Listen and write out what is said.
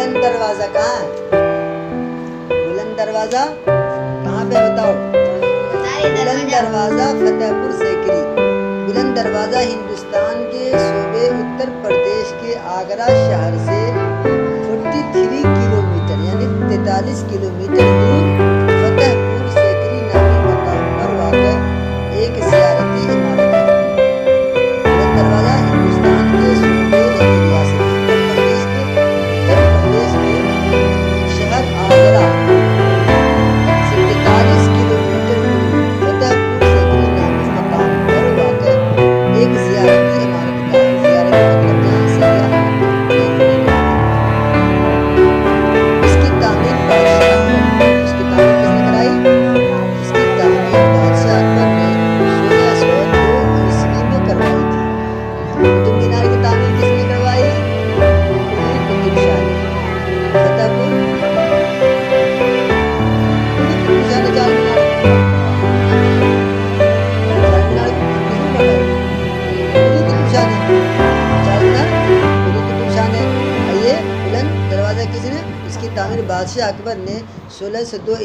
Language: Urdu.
بلند دروازہ کہاں ہے؟ بلند دروازہ کہاں پہ بتاؤ؟ بلند دروازہ فتح پور سیکری۔ بلند دروازہ ہندوستان کے صوبے اتر پردیش کے آگرہ شہر سے 43 کلومیٹر یعنی 43 کلومیٹر دور فتح پور سیکری نامی مقام پر واقع ایک زیارتی عمارت ہے۔ بلند دروازہ ہندوستان کے صوبے یعنی ریاست اتر پردیش کے شہر آگرہ سے 43 کلومیٹر دور فتح پور سیکری نامی مقام پر واقع ایک زیارتی عمارت کا ہے۔ زیارت مطلب جہاں سیاح دیکھنے کے لیے۔ اس کی تعمیر بادشاہ اکبر اس کی تعمیر کس نے کرائی؟ اس کی تعمیر بادشاہ اکبر نے 1602 عیسوی میں کروائی تھی۔ قطب مینار کی تعمیر کس نے کروائی؟ قلی قطب شاہ نے۔ فتح پور قلی قطب شاہ نے چار مینار قلی قطب شاہ نے چار مینار قلی قطب شاہ نے۔ یہ بلند دروازہ کس نے؟ اس کی تعمیر بادشاہ اکبر نے 1602